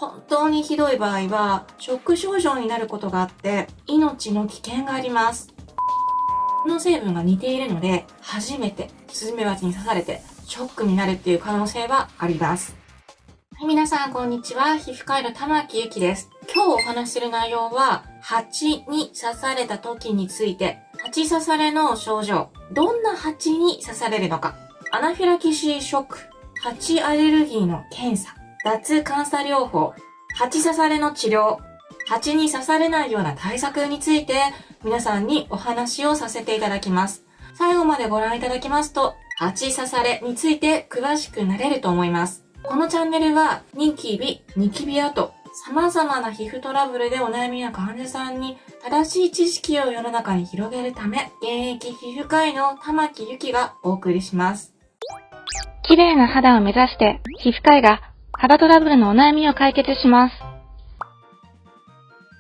本当にひどい場合は、ショック症状になることがあって、命の危険があります。この成分が似ているので、初めてスズメバチに刺されて、ショックになるっていう可能性はあります。はい、皆さんこんにちは。皮膚科医の玉木ゆきです。今日お話しする内容は、蜂に刺された時について、蜂刺されの症状、どんな蜂に刺されるのか、アナフィラキシーショック、蜂アレルギーの検査、脱感作療法、蜂刺されの治療、蜂に刺されないような対策について皆さんにお話をさせていただきます。最後までご覧いただきますと、蜂刺されについて詳しくなれると思います。このチャンネルはニキビ跡、様々な皮膚トラブルでお悩みな患者さんに正しい知識を世の中に広げるため、現役皮膚科医の玉木ゆきがお送りします。綺麗な肌を目指して皮膚科医が肌トラブルのお悩みを解決します。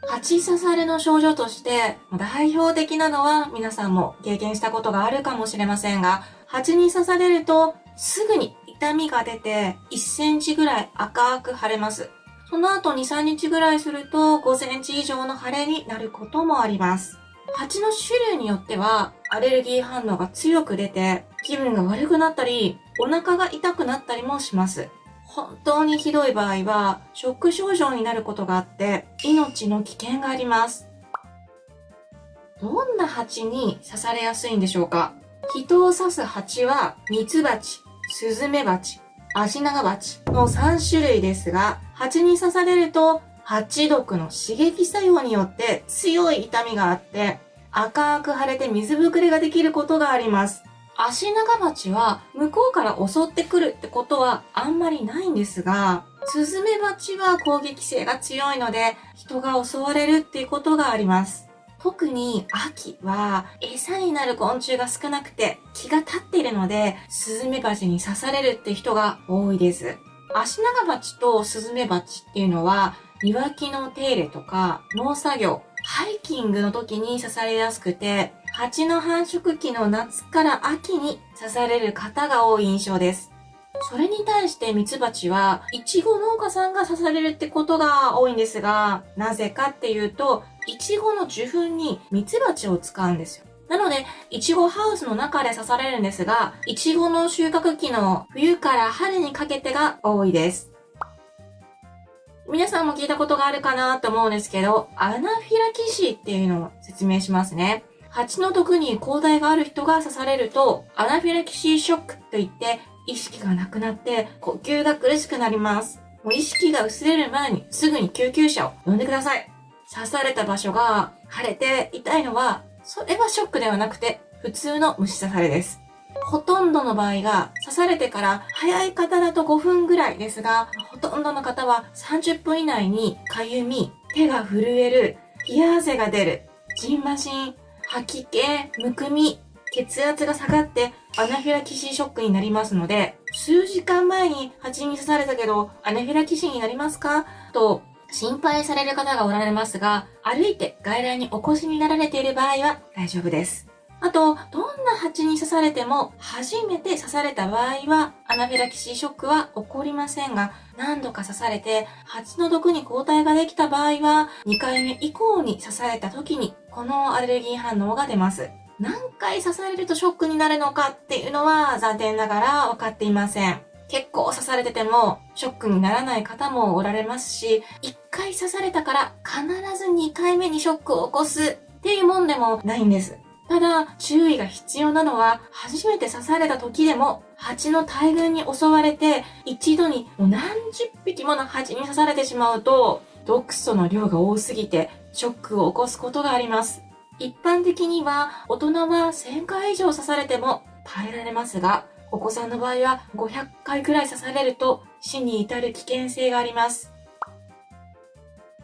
蜂刺されの症状として代表的なのは皆さんも経験したことがあるかもしれませんが、蜂に刺されるとすぐに痛みが出て1センチぐらい赤く腫れます。その後2、3日ぐらいすると5センチ以上の腫れになることもあります。蜂の種類によってはアレルギー反応が強く出て気分が悪くなったりお腹が痛くなったりもします。本当にひどい場合はショック症状になることがあって命の危険があります。どんな蜂に刺されやすいんでしょうか？人を刺す蜂はミツバチ、スズメバチ、アシナガバチの3種類ですが、蜂に刺されると蜂毒の刺激作用によって強い痛みがあって赤く腫れて水ぶくれができることがあります。アシナガバチは向こうから襲ってくるってことはあんまりないんですが、スズメバチは攻撃性が強いので人が襲われるっていうことがあります。特に秋は餌になる昆虫が少なくて気が立っているのでスズメバチに刺されるって人が多いです。アシナガバチとスズメバチっていうのは庭木の手入れとか農作業、ハイキングの時に刺されやすくて、蜂の繁殖期の夏から秋に刺される方が多い印象です。それに対してミツバチはイチゴ農家さんが刺されるってことが多いんですが、なぜかっていうとイチゴの受粉にミツバチを使うんですよ。なのでイチゴハウスの中で刺されるんですが、イチゴの収穫期の冬から春にかけてが多いです。皆さんも聞いたことがあるかなと思うんですけど、アナフィラキシーっていうのを説明しますね。蜂の毒に抗体がある人が刺されると、アナフィラキシーショックといって意識がなくなって呼吸が苦しくなります。もう意識が薄れる前にすぐに救急車を呼んでください。刺された場所が腫れて痛いのは、それはショックではなくて普通の虫刺されです。ほとんどの場合が刺されてから早い方だと5分ぐらいですが、ほとんどの方は30分以内にかゆみ、手が震える、冷や汗が出る、じんましん、吐き気、むくみ、血圧が下がってアナフィラキシーショックになりますので、数時間前に蜂に刺されたけどアナフィラキシーになりますかと心配される方がおられますが、歩いて外来にお越しになられている場合は大丈夫です。あと、どんな蜂に刺されても初めて刺された場合はアナフィラキシーショックは起こりませんが、何度か刺されて蜂の毒に抗体ができた場合は2回目以降に刺された時にこのアレルギー反応が出ます。何回刺されるとショックになるのかっていうのは残念ながら分かっていません。結構刺されててもショックにならない方もおられますし、1回刺されたから必ず2回目にショックを起こすっていうもんでもないんです。ただ、注意が必要なのは、初めて刺された時でも、蜂の大群に襲われて、一度に何十匹もの蜂に刺されてしまうと、毒素の量が多すぎて、ショックを起こすことがあります。一般的には、大人は1000回以上刺されても耐えられますが、お子さんの場合は500回くらい刺されると、死に至る危険性があります。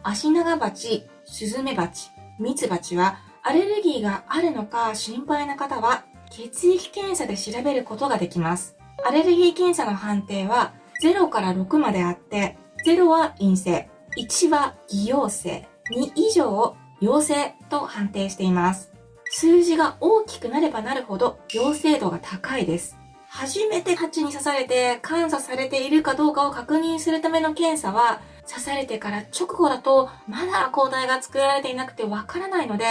アシナガバチ、スズメバチ、ミツバチは、アレルギーがあるのか心配な方は血液検査で調べることができます。アレルギー検査の判定は0から6まであって、0は陰性、1は偽陽性、2以上を陽性と判定しています。数字が大きくなればなるほど陽性度が高いです。初めて蜂に刺されて感作されているかどうかを確認するための検査は、刺されてから直後だとまだ抗体が作られていなくてわからないので、1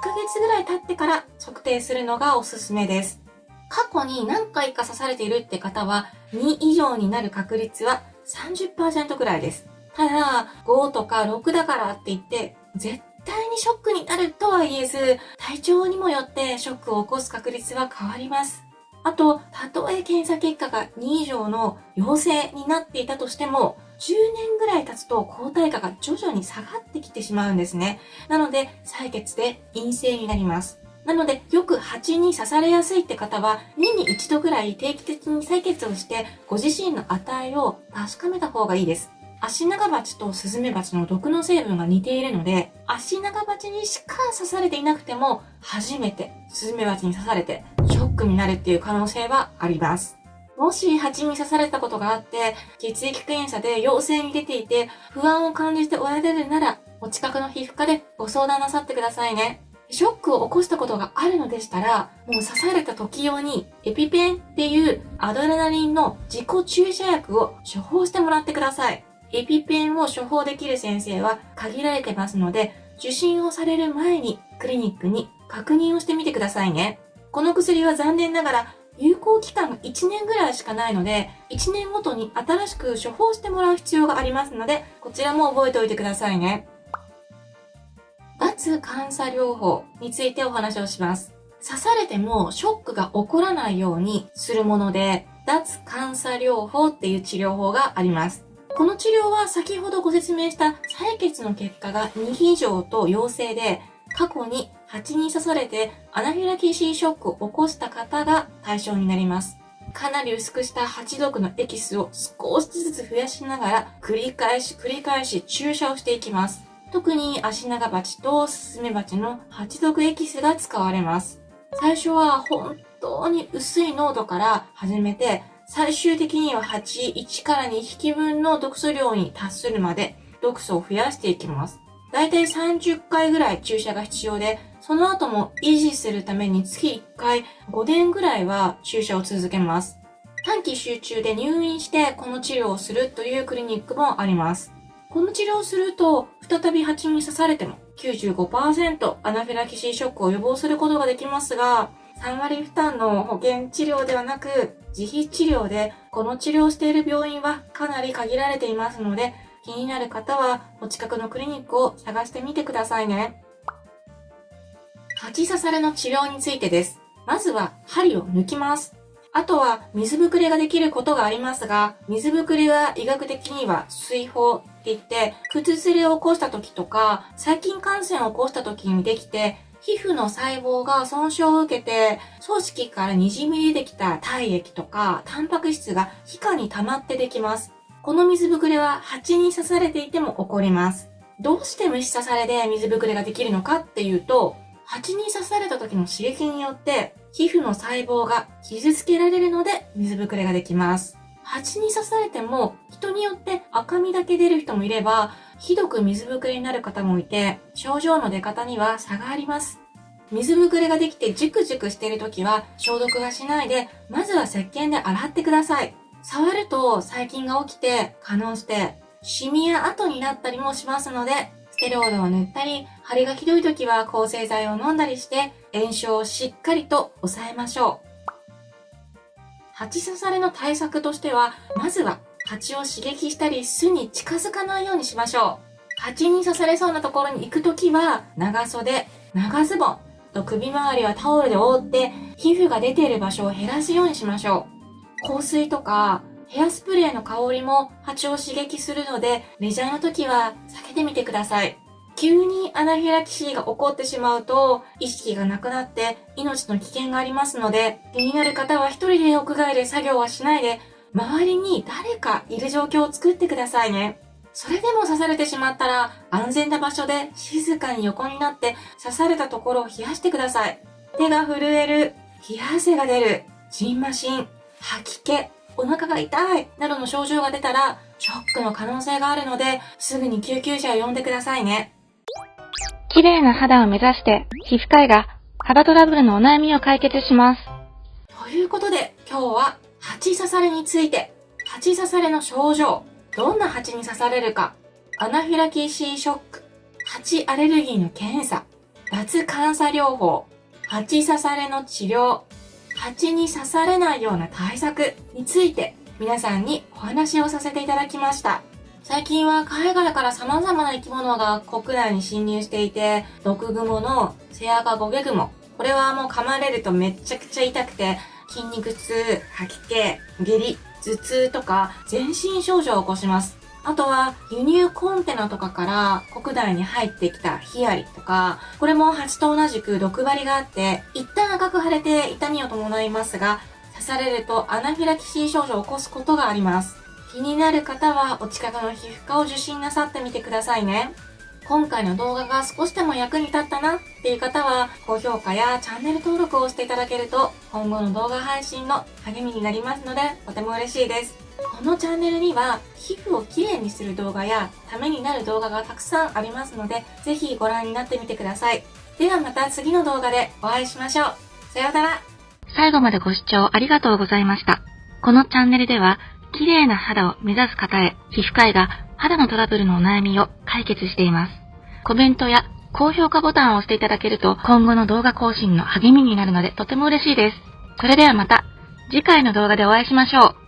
ヶ月ぐらい経ってから測定するのがおすすめです。過去に何回か刺されているって方は、2以上になる確率は 30% くらいです。ただ、5とか6だからって言って、絶対にショックになるとは言えず、体調にもよってショックを起こす確率は変わります。あと、たとえ検査結果が2以上の陽性になっていたとしても、10年ぐらい経つと抗体価が徐々に下がってきてしまうんですね。なので、採血で陰性になります。なので、よく蜂に刺されやすいって方は、年に一度ぐらい定期的に採血をして、ご自身の値を確かめた方がいいです。アシナガバチとスズメバチの毒の成分が似ているので、アシナガバチにしか刺されていなくても、初めてスズメバチに刺されてショックになるっていう可能性はあります。もし蜂に刺されたことがあって、血液検査で陽性に出ていて、不安を感じておられるなら、お近くの皮膚科でご相談なさってくださいね。ショックを起こしたことがあるのでしたら、もう刺された時用にエピペンっていうアドレナリンの自己注射薬を処方してもらってください。エピペンを処方できる先生は限られてますので、受診をされる前にクリニックに確認をしてみてくださいね。この薬は残念ながら有効期間が1年ぐらいしかないので、1年ごとに新しく処方してもらう必要がありますので、こちらも覚えておいてくださいね。脱感作療法についてお話をします。刺されてもショックが起こらないようにするもので、脱感作療法っていう治療法があります。この治療は先ほどご説明した採血の結果が2以上と陽性で、過去に蜂に刺されてアナフィラキシーショックを起こした方が対象になります。かなり薄くした蜂毒のエキスを少しずつ増やしながら繰り返し注射をしていきます。特にアシナガバチとスズメバチの蜂毒エキスが使われます。最初は本当に薄い濃度から始めて、最終的には蜂1から2匹分の毒素量に達するまで毒素を増やしていきます。だいたい30回ぐらい注射が必要で、その後も維持するために月1回5年ぐらいは注射を続けます。短期集中で入院してこの治療をするというクリニックもあります。この治療をすると再び蜂に刺されても 95% アナフィラキシーショックを予防することができますが、3割負担の保険治療ではなく自費治療でこの治療をしている病院はかなり限られていますので、気になる方はお近くのクリニックを探してみてくださいね。蜂刺されの治療についてです。まずは針を抜きます。あとは水ぶくれができることがありますが、水ぶくれは医学的には水疱って言って、靴擦れを起こした時とか、細菌感染を起こした時にできて、皮膚の細胞が損傷を受けて、組織から滲み出てきた体液とか、タンパク質が皮下に溜まってできます。この水ぶくれは蜂に刺されていても起こります。どうして虫刺されで水ぶくれができるのかっていうと、蜂に刺された時の刺激によって、皮膚の細胞が傷つけられるので水ぶくれができます。蜂に刺されても人によって赤みだけ出る人もいれば、ひどく水ぶくれになる方もいて、症状の出方には差があります。水ぶくれができてジュクジュクしている時は消毒はしないで、まずは石鹸で洗ってください。触ると細菌が起きて可能して、シミや跡になったりもしますので、ステロイドを塗ったり、腫れがひどい時は抗生剤を飲んだりして、炎症をしっかりと抑えましょう。蜂刺されの対策としては、まずは蜂を刺激したり巣に近づかないようにしましょう。蜂に刺されそうなところに行くときは、長袖、長ズボンと首周りはタオルで覆って、皮膚が出ている場所を減らすようにしましょう。香水とかヘアスプレーの香りも蜂を刺激するので、レジャーの時は避けてみてください。急にアナフィラキシーが起こってしまうと、意識がなくなって命の危険がありますので、気になる方は一人で屋外で作業はしないで、周りに誰かいる状況を作ってくださいね。それでも刺されてしまったら、安全な場所で静かに横になって刺されたところを冷やしてください。手が震える、冷や汗が出る、ジンマシン、吐き気、お腹が痛いなどの症状が出たら、ショックの可能性があるので、すぐに救急車を呼んでくださいね。綺麗な肌を目指して、皮膚科医が肌トラブルのお悩みを解決します。ということで、今日は蜂刺されについて、蜂刺されの症状、どんな蜂に刺されるか、アナフィラキシーショック、蜂アレルギーの検査、脱感作療法、蜂刺されの治療、蜂に刺されないような対策について皆さんにお話をさせていただきました。最近は海外から様々な生き物が国内に侵入していて、毒グモのセアカゴゲグモ、これはもう噛まれるとめっちゃくちゃ痛くて、筋肉痛、吐き気、下痢、頭痛とか全身症状を起こします。あとは輸入コンテナとかから国内に入ってきたヒアリとか、これも蜂と同じく毒針があって、一旦赤く腫れて痛みを伴いますが、刺されるとアナフィラキシー症状を起こすことがあります。気になる方はお近くの皮膚科を受診なさってみてくださいね。今回の動画が少しでも役に立ったなっていう方は、高評価やチャンネル登録をしていただけると、今後の動画配信の励みになりますので、とても嬉しいです。このチャンネルには、皮膚をきれいにする動画や、ためになる動画がたくさんありますので、ぜひご覧になってみてください。ではまた次の動画でお会いしましょう。さようなら。最後までご視聴ありがとうございました。このチャンネルでは、綺麗な肌を目指す方へ、皮膚科医が肌のトラブルのお悩みを解決しています。コメントや高評価ボタンを押していただけると、今後の動画更新の励みになるのでとても嬉しいです。それではまた次回の動画でお会いしましょう。